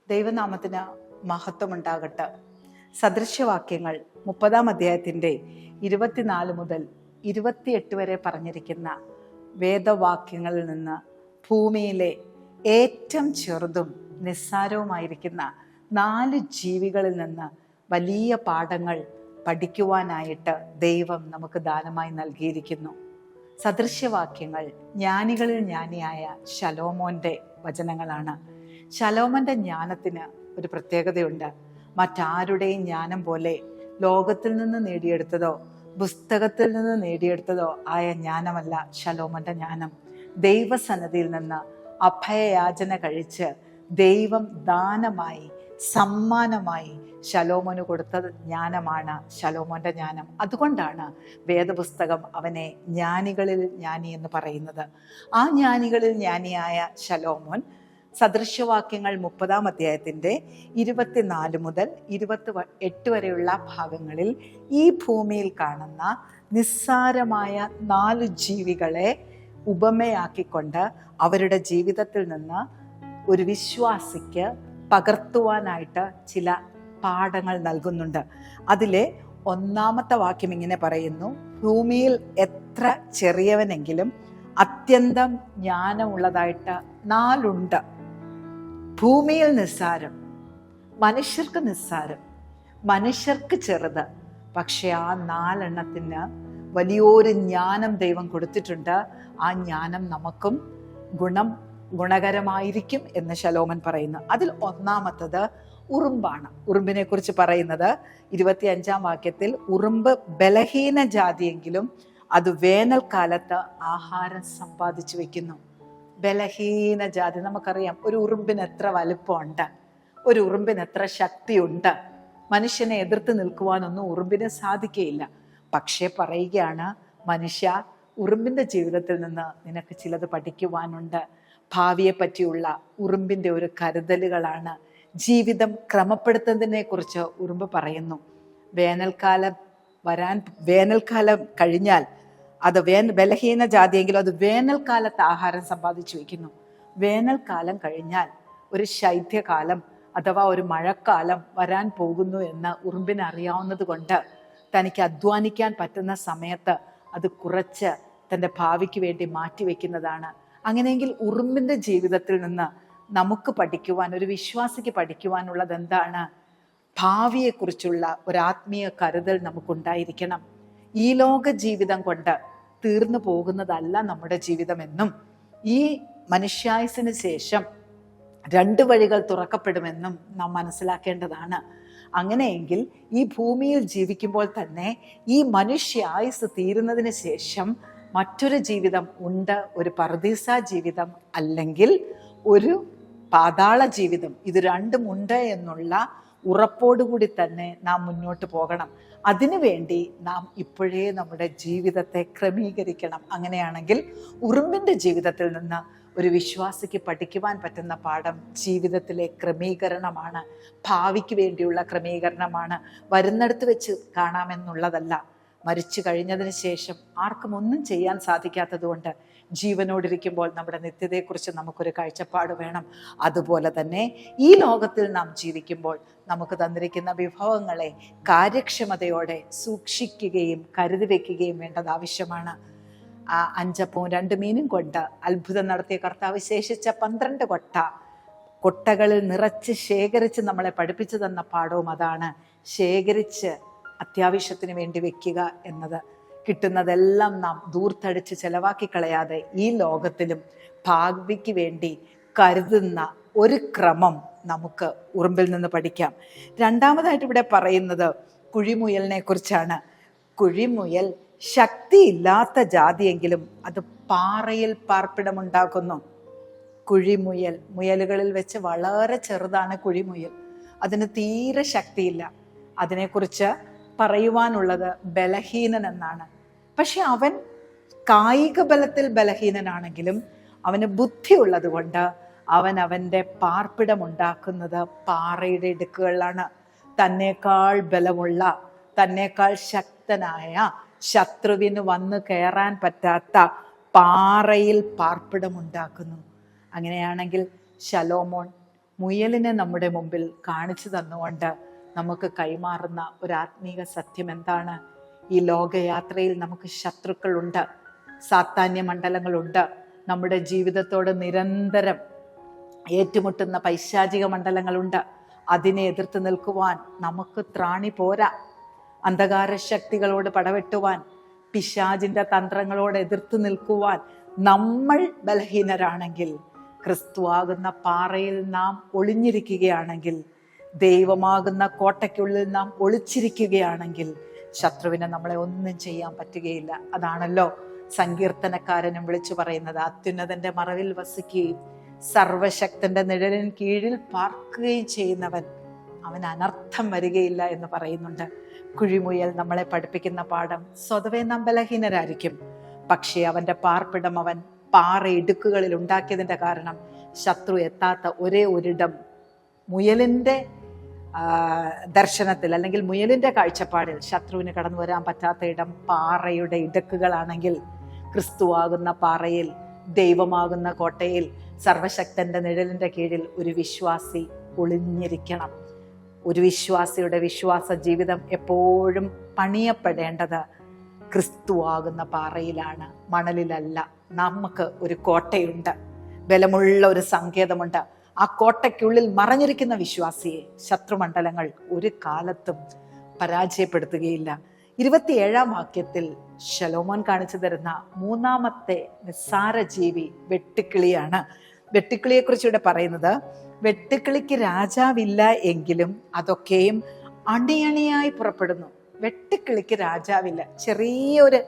ദൈവനാമത്തിന് മഹത്വമുണ്ടാകട്ടെ. സദൃശ്യവാക്യങ്ങൾ 30-ാം അധ്യായത്തിൻ്റെ 24 മുതൽ 28 വരെ പറഞ്ഞിരിക്കുന്ന വേദവാക്യങ്ങളിൽ നിന്ന് ഭൂമിയിലെ ഏറ്റവും ചെറുതും നിസ്സാരവുമായിരിക്കുന്ന 4 ജീവികളിൽ നിന്ന് വലിയ പാഠങ്ങൾ പഠിക്കുവാനായിട്ട് ദൈവം നമുക്ക് ദാനമായി നൽകിയിരിക്കുന്നു. സദൃശ്യവാക്യങ്ങൾ ജ്ഞാനികളിൽ ജ്ഞാനിയായ ശലോമോന്റെ വചനങ്ങളാണ്. ശലോമോന്റെ ജ്ഞാനത്തിന് ഒരു പ്രത്യേകതയുണ്ട്. മറ്റാരുടെയും ജ്ഞാനം പോലെ ലോകത്തിൽ നിന്ന് നേടിയെടുത്തതോ പുസ്തകത്തിൽ നിന്ന് നേടിയെടുത്തതോ ആയ ജ്ഞാനമല്ല ശലോമോന്റെ ജ്ഞാനം. ദൈവസന്നിധിയിൽ നിന്ന് അഭയയാചന കഴിച്ച് ദൈവം ദാനമായി സമ്മാനമായി ശലോമോന് കൊടുത്ത ജ്ഞാനമാണ് ശലോമോന്റെ ജ്ഞാനം. അതുകൊണ്ടാണ് വേദപുസ്തകം അവനെ ജ്ഞാനികളിൽ ജ്ഞാനി എന്ന് പറയുന്നത്. ആ ജ്ഞാനികളിൽ ജ്ഞാനിയായ ശലോമോൻ സദൃശ്യവാക്യങ്ങൾ 30-ാം അധ്യായത്തിൻ്റെ 24 മുതൽ 28 വരെയുള്ള ഭാഗങ്ങളിൽ ഈ ഭൂമിയിൽ കാണുന്ന നിസ്സാരമായ 4 ജീവികളെ ഉപമയാക്കിക്കൊണ്ട് അവരുടെ ജീവിതത്തിൽ നിന്ന് ഒരു വിശ്വാസിക്ക് പകർത്തുവാനായിട്ട് ചില പാഠങ്ങൾ നൽകുന്നുണ്ട്. അതിലെ 1-ാമത്തെ വാക്യം ഇങ്ങനെ പറയുന്നു: ഭൂമിയിൽ എത്ര ചെറിയവനെങ്കിലും അത്യന്തം ജ്ഞാനമുള്ളതായിട്ട് 4 ഉണ്ട്. ഭൂമിയിൽ നിസ്സാരം, മനുഷ്യർക്ക് നിസ്സാരം, മനുഷ്യർക്ക് ചെറുത്, പക്ഷെ ആ 4 എണ്ണത്തിന് വലിയൊരു ജ്ഞാനം ദൈവം കൊടുത്തിട്ടുണ്ട്. ആ ജ്ഞാനം നമുക്കും ഗുണകരമായിരിക്കും എന്ന് ശലോമൻ പറയുന്നു. അതിൽ 1-ാമത്തത് ഉറുമ്പാണ്. ഉറുമ്പിനെ കുറിച്ച് പറയുന്നത് 25-ാം വാക്യത്തിൽ, ഉറുമ്പ് ബലഹീന ജാതിയെങ്കിലും അത് വേനൽക്കാലത്ത് ആഹാരം സമ്പാദിച്ചു വെക്കുന്നു. ബലഹീന ജാതി, നമുക്കറിയാം ഒരു ഉറുമ്പിന് എത്ര വലുപ്പമുണ്ട്, ഒരു ഉറുമ്പിന് എത്ര ശക്തിയുണ്ട്. മനുഷ്യനെ എതിർത്ത് നിൽക്കുവാനൊന്നും ഉറുമ്പിന് സാധിക്കുകയില്ല. പക്ഷേ പറയുകയാണ്, മനുഷ്യ, ഉറുമ്പിൻ്റെ ജീവിതത്തിൽ നിന്ന് നിനക്ക് ചിലത് പഠിക്കുവാനുണ്ട്. ഭാവിയെ പറ്റിയുള്ള ഉറുമ്പിൻ്റെ ഒരു കരുതലുകളാണ്. ജീവിതം ക്രമപ്പെടുത്തുന്നതിനെ കുറിച്ച് ഉറുമ്പ് പറയുന്നു. വേനൽക്കാലം കഴിഞ്ഞാൽ അത് ബലഹീന ജാതിയെങ്കിലും അത് വേനൽക്കാലത്ത് ആഹാരം സമ്പാദിച്ചു വയ്ക്കുന്നു. വേനൽക്കാലം കഴിഞ്ഞാൽ ഒരു ശൈത്യകാലം അഥവാ ഒരു മഴക്കാലം വരാൻ പോകുന്നു എന്ന് ഉറുമ്പിന് അറിയാവുന്നത് കൊണ്ട് തനിക്ക് അധ്വാനിക്കാൻ പറ്റുന്ന സമയത്ത് അത് കുറച്ച് തൻ്റെ ഭാവിക്ക് വേണ്ടി മാറ്റിവെക്കുന്നതാണ്. അങ്ങനെയെങ്കിൽ ഉറുമ്പിൻ്റെ ജീവിതത്തിൽ നിന്ന് നമുക്ക് പഠിക്കുവാൻ, ഒരു വിശ്വാസിക്ക് പഠിക്കുവാനുള്ളത് എന്താണ്? ഭാവിയെക്കുറിച്ചുള്ള ഒരു ആത്മീയ കരുതൽ നമുക്കുണ്ടായിരിക്കണം. ഈ ലോക ജീവിതം കൊണ്ട് തീർന്നു പോകുന്നതല്ല നമ്മുടെ ജീവിതമെന്നും ഈ മനുഷ്യായുസിന് ശേഷം 2 വഴികൾ തുറക്കപ്പെടുമെന്നും നാം മനസ്സിലാക്കേണ്ടതാണ്. അങ്ങനെയെങ്കിൽ ഈ ഭൂമിയിൽ ജീവിക്കുമ്പോൾ തന്നെ ഈ മനുഷ്യായുസ് തീരുന്നതിന് ശേഷം മറ്റൊരു ജീവിതം ഉണ്ട്. ഒരു പർദീസ ജീവിതം അല്ലെങ്കിൽ ഒരു പാതാള ജീവിതം. ഇത് രണ്ടും ഉണ്ട് എന്നുള്ള ഉറപ്പോടുകൂടി തന്നെ നാം മുന്നോട്ട് പോകണം. അതിനുവേണ്ടി നാം ഇപ്പോഴേ നമ്മുടെ ജീവിതത്തെ ക്രമീകരിക്കണം. അങ്ങനെയാണെങ്കിൽ ഉറുമ്പിൻ്റെ ജീവിതത്തിൽ നിന്ന് ഒരു വിശ്വാസിക്ക് പഠിക്കുവാൻ പറ്റുന്ന പാഠം ജീവിതത്തിലെ ക്രമീകരണമാണ്. ഭാവിക്ക് വേണ്ടിയുള്ള ക്രമീകരണമാണ്. വരുന്നിടത്ത് വെച്ച് കാണാമെന്നുള്ളതല്ല. മരിച്ചു കഴിഞ്ഞതിന് ശേഷം ആർക്കും ഒന്നും ചെയ്യാൻ സാധിക്കാത്തതുകൊണ്ട് ജീവനോടിരിക്കുമ്പോൾ നമ്മുടെ നിത്യതയെക്കുറിച്ച് നമുക്കൊരു കാഴ്ചപ്പാട് വേണം. അതുപോലെ തന്നെ ഈ ലോകത്തിൽ നാം ജീവിക്കുമ്പോൾ നമുക്ക് തന്നിരിക്കുന്ന വിഭവങ്ങളെ കാര്യക്ഷമതയോടെ സൂക്ഷിക്കുകയും കരുതി വയ്ക്കുകയും വേണ്ടത് ആവശ്യമാണ്. 5 അപ്പവും 2 മീനും കൊണ്ട് അത്ഭുതം നടത്തിയ കർത്താവ് ശേഷിച്ച 12 കൊട്ടകളിൽ നിറച്ച് ശേഖരിച്ച് നമ്മളെ പഠിപ്പിച്ചു തന്ന പാഠവും അതാണ്. ശേഖരിച്ച് അത്യാവശ്യത്തിന് വേണ്ടി വെക്കുക എന്നത്. കിട്ടുന്നതെല്ലാം നാം ദൂർത്തടിച്ച് ചെലവാക്കി കളയാതെ ഈ ലോകത്തിലും ഭാവിക്ക് വേണ്ടി കരുതുന്ന ഒരു ക്രമം നമുക്ക് ഉറുമ്പിൽ നിന്ന് പഠിക്കാം. 2-ാമതായിട്ട് ഇവിടെ പറയുന്നത് കുഴിമുയലിനെ കുറിച്ചാണ്. കുഴിമുയൽ ശക്തിയില്ലാത്ത ജാതിയെങ്കിലും അത് പാറയിൽ പാർപ്പിടമുണ്ടാക്കുന്നു. മുയലുകളിൽ വെച്ച് വളരെ ചെറുതാണ് കുഴിമുയൽ. അതിന് തീരെ ശക്തിയില്ല. അതിനെക്കുറിച്ച് പറയുവാനുള്ളത് ബലഹീനൻ എന്നാണ്. പക്ഷെ അവൻ കായിക ബലത്തിൽ ബലഹീനനാണെങ്കിലും അവന് ബുദ്ധിയുള്ളത് കൊണ്ട് അവൻ്റെ പാർപ്പിടമുണ്ടാക്കുന്നത് പാറയുടെ ഇടുക്കുകളിലാണ്. തന്നേക്കാൾ ബലമുള്ള, തന്നേക്കാൾ ശക്തനായ, ശത്രുവിന് വന്ന് കയറാൻ പറ്റാത്ത പാറയിൽ പാർപ്പിടമുണ്ടാക്കുന്നു. അങ്ങനെയാണെങ്കിൽ ശലോമോൻ മുയലിനെ നമ്മുടെ മുമ്പിൽ കാണിച്ചു തന്നുകൊണ്ട് നമുക്ക് കൈമാറുന്ന ഒരു ആത്മീക സത്യം എന്താണ്? ഈ ലോകയാത്രയിൽ നമുക്ക് ശത്രുക്കളുണ്ട്, സാത്താന്യ മണ്ഡലങ്ങളുണ്ട്, നമ്മുടെ ജീവിതത്തോട് നിരന്തരം ഏറ്റുമുട്ടുന്ന പൈശാചിക മണ്ഡലങ്ങളുണ്ട്. അതിനെ എതിർത്ത് നിൽക്കുവാൻ നമുക്ക് ത്രാണി പോരാ. അന്ധകാര ശക്തികളോട് പടവെട്ടുവാൻ, പിശാചിന്റെ തന്ത്രങ്ങളോട് എതിർത്ത് നിൽക്കുവാൻ നമ്മൾ ബലഹീനരാണെങ്കിൽ, ക്രിസ്തുവാകുന്ന പാറയിൽ നാം ഒളിഞ്ഞിരിക്കുകയാണെങ്കിൽ, ദൈവമാകുന്ന കോട്ടയ്ക്കുള്ളിൽ നാം ഒളിച്ചിരിക്കുകയാണെങ്കിൽ ശത്രുവിനെ നമ്മളെ ഒന്നും ചെയ്യാൻ പറ്റുകയില്ല. അതാണല്ലോ സങ്കീർത്തനക്കാരനും വിളിച്ചു പറയുന്നത്, അത്യുന്നതന്റെ മറവിൽ വസിക്കുകയും സർവശക്തന്റെ നിഴലിൻ കീഴിൽ പാർക്കുകയും ചെയ്യുന്നവൻ, അവൻ അനർത്ഥം വരികയില്ല എന്ന് പറയുന്നുണ്ട്. കുഴിമുയൽ നമ്മളെ പഠിപ്പിക്കുന്ന പാഠം, സ്വതവേ നാം ബലഹീനരായിരിക്കും, പക്ഷേ അവന്റെ പാർപ്പിടം അവൻ പാറ ഇടുക്കുകളിൽ ഉണ്ടാക്കിയതിന്റെ കാരണം ശത്രു എത്താത്ത ഒരേ ഒരിടം മുയലിന്റെ ദർശനത്തിൽ അല്ലെങ്കിൽ മുയലിന്റെ കാഴ്ചപ്പാടിൽ ശത്രുവിന് കടന്നു വരാൻ പറ്റാത്ത ഇടം പാറയുടെ ഇടുക്കുകളാണെങ്കിൽ, ക്രിസ്തുവാകുന്ന പാറയിൽ, ദൈവമാകുന്ന കോട്ടയിൽ, സർവശക്തന്റെ നിഴലിന്റെ കീഴിൽ ഒരു വിശ്വാസി ഒളിഞ്ഞിരിക്കണം. ഒരു വിശ്വാസിയുടെ വിശ്വാസ ജീവിതം എപ്പോഴും പണിയപ്പെടേണ്ടത് ക്രിസ്തുവാകുന്ന പാറയിലാണ്, മണലിലല്ല. നമുക്ക് ഒരു കോട്ടയുണ്ട്, ബലമുള്ള ഒരു സങ്കേതമുണ്ട്. ആ കോട്ടയ്ക്കുള്ളിൽ മറഞ്ഞിരിക്കുന്ന വിശ്വാസിയെ ശത്രുമണ്ഡലങ്ങൾ ഒരു കാലത്തും പരാജയപ്പെടുത്തുകയില്ല. 27-ാം വാക്യത്തിൽ ശലോമോൻ കാണിച്ചു തരുന്ന മൂന്നാമത്തെ നിസ്സാര ജീവി വെട്ടുക്കിളിയാണ്. വെട്ടുക്കിളിയെക്കുറിച്ച് ഇവിടെ പറയുന്നത്, വെട്ടുക്കിളിക്ക് രാജാവില്ല എങ്കിലും അതൊക്കെയും അണിയണിയായി പുറപ്പെടുന്നു. വെട്ടുക്കിളിക്ക് രാജാവില്ല, ചെറിയൊരു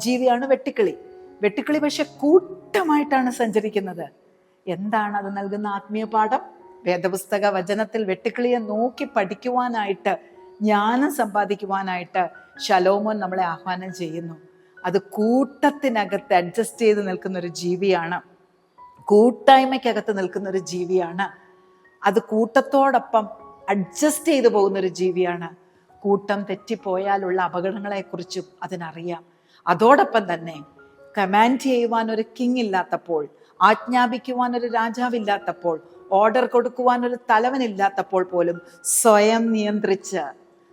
ജീവിയാണ് വെട്ടുക്കിളി. വെട്ടുക്കിളി പക്ഷെ കൂട്ടമായിട്ടാണ് സഞ്ചരിക്കുന്നത്. എന്താണ് അത് നൽകുന്ന ആത്മീയ പാഠം? വേദപുസ്തക വചനത്തിൽ വെട്ടുക്കിളിയെ നോക്കി പഠിക്കുവാനായിട്ട്, ജ്ഞാനം സമ്പാദിക്കുവാനായിട്ട് ശലോമോൻ നമ്മളെ ആഹ്വാനം ചെയ്യുന്നു. അത് കൂട്ടത്തിനകത്ത് അഡ്ജസ്റ്റ് ചെയ്ത് നിൽക്കുന്ന ഒരു ജീവിയാണ്, കൂട്ടായ്മയ്ക്കകത്ത് നിൽക്കുന്ന ഒരു ജീവിയാണ്. അത് കൂട്ടത്തോടൊപ്പം അഡ്ജസ്റ്റ് ചെയ്തു പോകുന്ന ഒരു ജീവിയാണ്. കൂട്ടം തെറ്റിപ്പോയാലുള്ള അപകടങ്ങളെക്കുറിച്ചും അതിനറിയാം. അതോടൊപ്പം തന്നെ കമാൻഡ് ചെയ്യുവാൻ ഒരു കിങ് ഇല്ലാത്തപ്പോൾ, ആജ്ഞാപിക്കുവാൻ ഒരു രാജാവില്ലാത്തപ്പോൾ, ഓർഡർ കൊടുക്കുവാൻ ഒരു തലവനില്ലാത്തപ്പോൾ പോലും സ്വയം നിയന്ത്രിച്ച്,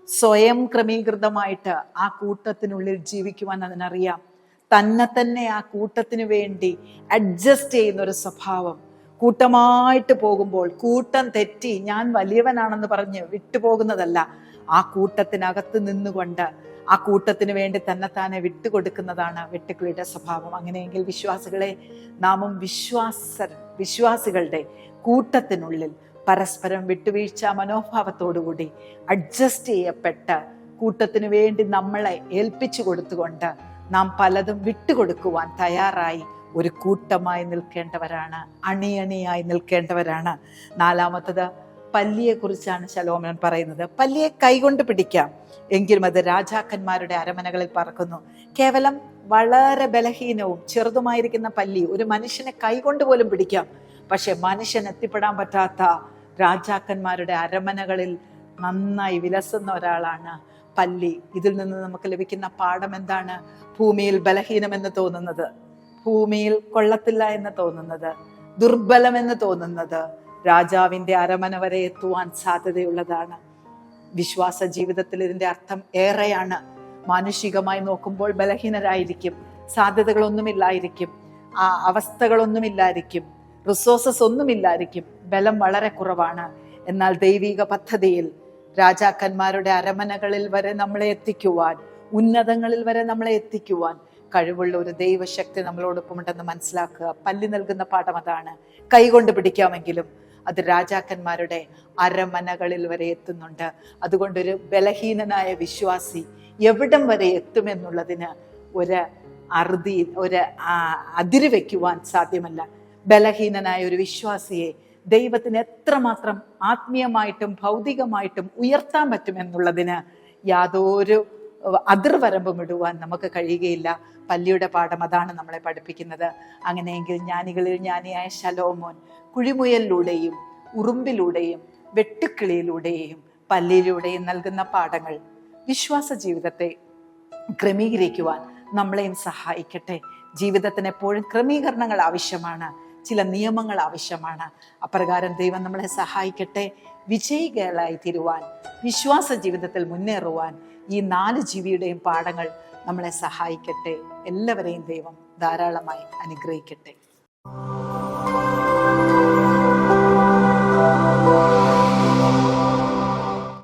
സ്വയം ക്രമീകൃതമായിട്ട് ആ കൂട്ടത്തിനുള്ളിൽ ജീവിക്കുവാൻ അതിനറിയാം. തന്നെ ആ കൂട്ടത്തിന് വേണ്ടി അഡ്ജസ്റ്റ് ചെയ്യുന്ന ഒരു സ്വഭാവം. കൂട്ടമായിട്ട് പോകുമ്പോൾ കൂട്ടം തെറ്റി ഞാൻ വലിയവനാണെന്ന് പറഞ്ഞ് വിട്ടുപോകുന്നതല്ല, ആ കൂട്ടത്തിനകത്ത് നിന്നുകൊണ്ട് ആ കൂട്ടത്തിന് വേണ്ടി തന്നെത്താനെ വിട്ടുകൊടുക്കുന്നതാണ് വെട്ടുക്കിളിയുടെ സ്വഭാവം. അങ്ങനെയെങ്കിൽ വിശ്വാസികളെ, നാമും വിശ്വാസികളുടെ കൂട്ടത്തിനുള്ളിൽ പരസ്പരം വിട്ടുവീഴ്ച മനോഭാവത്തോടുകൂടി അഡ്ജസ്റ്റ് ചെയ്യപ്പെട്ട കൂട്ടത്തിനു വേണ്ടി നമ്മളെ ഏൽപ്പിച്ചു കൊടുത്തുകൊണ്ട് നാം പലതും വിട്ടുകൊടുക്കുവാൻ തയ്യാറായി ഒരു കൂട്ടമായി നിൽക്കേണ്ടവരാണ്, അണിയണിയായി നിൽക്കേണ്ടവരാണ്. നാലാമത്തത് പല്ലിയെ കുറിച്ചാണ് ശലോമോൻ പറയുന്നത്. പല്ലിയെ കൈകൊണ്ട് പിടിക്കാം, എങ്കിലും അത് രാജാക്കന്മാരുടെ അരമനകളിൽ പറക്കുന്നു. കേവലം വളരെ ബലഹീനവും ചെറുതുമായിരിക്കുന്ന പല്ലി ഒരു മനുഷ്യനെ കൈകൊണ്ട് പോലും പിടിക്കാം. പക്ഷെ മനുഷ്യൻ എത്തിപ്പെടാൻ പറ്റാത്ത രാജാക്കന്മാരുടെ അരമനകളിൽ നന്നായി വിലസുന്ന ഒരാളാണ് പല്ലി. ഇതിൽ നിന്ന് നമുക്ക് ലഭിക്കുന്ന പാഠം എന്താണ്? ഭൂമിയിൽ ബലഹീനമെന്ന് തോന്നുന്നത്, ഭൂമിയിൽ കൊള്ളത്തില്ല എന്ന് തോന്നുന്നത്, ദുർബലമെന്ന് തോന്നുന്നത് രാജാവിന്റെ അരമന വരെ എത്തുവാൻ സാധ്യതയുള്ളതാണ്. വിശ്വാസ ജീവിതത്തിൽ ഇതിന്റെ അർത്ഥം ഏറെയാണ്. മാനുഷികമായി നോക്കുമ്പോൾ ബലഹീനരായിരിക്കും, സാധ്യതകളൊന്നുമില്ലായിരിക്കും, അവസ്ഥകളൊന്നുമില്ലായിരിക്കും, റിസോഴ്സസ് ഒന്നുമില്ലായിരിക്കും, ബലം വളരെ കുറവാണ്. എന്നാൽ ദൈവിക പദ്ധതിയിൽ രാജാക്കന്മാരുടെ അരമനകളിൽ വരെ നമ്മളെ എത്തിക്കുവാൻ, ഉന്നതങ്ങളിൽ വരെ നമ്മളെ എത്തിക്കുവാൻ കഴിവുള്ള ഒരു ദൈവശക്തി നമ്മളോടൊപ്പമുണ്ടെന്ന് മനസ്സിലാക്കുക. പല്ലി നൽകുന്ന പാഠം അതാണ്. കൈകൊണ്ട് പിടിക്കാമെങ്കിലും അത് രാജാക്കന്മാരുടെ അരമനകളിൽ വരെ എത്തുന്നുണ്ട്. അതുകൊണ്ടൊരു ബലഹീനനായ വിശ്വാസി എവിടം വരെ എത്തുമെന്നുള്ളതിന് ഒരു അതിര് വയ്ക്കുവാൻ സാധ്യമല്ല. ബലഹീനനായ ഒരു വിശ്വാസിയെ ദൈവത്തിന് എത്രമാത്രം ആത്മീയമായിട്ടും ഭൗതികമായിട്ടും ഉയർത്താൻ പറ്റുമെന്നുള്ളതിന് യാതൊരു അതിർവരമ്പും ഇടുവാൻ നമുക്ക് കഴിയുകയില്ല. പല്ലിയുടെ പാഠം അതാണ് നമ്മളെ പഠിപ്പിക്കുന്നത്. അങ്ങനെയെങ്കിൽ ജ്ഞാനികളിൽ ജ്ഞാനിയായ ശലോമോൻ കുഴിമുയലിലൂടെയും ഉറുമ്പിലൂടെയും വെട്ടുക്കിളിയിലൂടെയും പല്ലിയിലൂടെയും നൽകുന്ന പാഠങ്ങൾ വിശ്വാസ ജീവിതത്തെ ക്രമീകരിക്കുവാൻ നമ്മളെയും സഹായിക്കട്ടെ. ജീവിതത്തിന് എപ്പോഴും ക്രമീകരണങ്ങൾ ആവശ്യമാണ്. ചില നിയമങ്ങൾ ആവശ്യമാണ്. അപ്രകാരം ദൈവം നമ്മളെ സഹായിക്കട്ടെ. വിജയികളായി തീരുവാൻ, വിശ്വാസ ജീവിതത്തിൽ മുന്നേറുവാൻ ഈ 4 ജീവിയുടെയും പാഠങ്ങൾ നമ്മളെ സഹായിക്കട്ടെ. എല്ലാവരെയും ദൈവം ധാരാളമായി അനുഗ്രഹിക്കട്ടെ.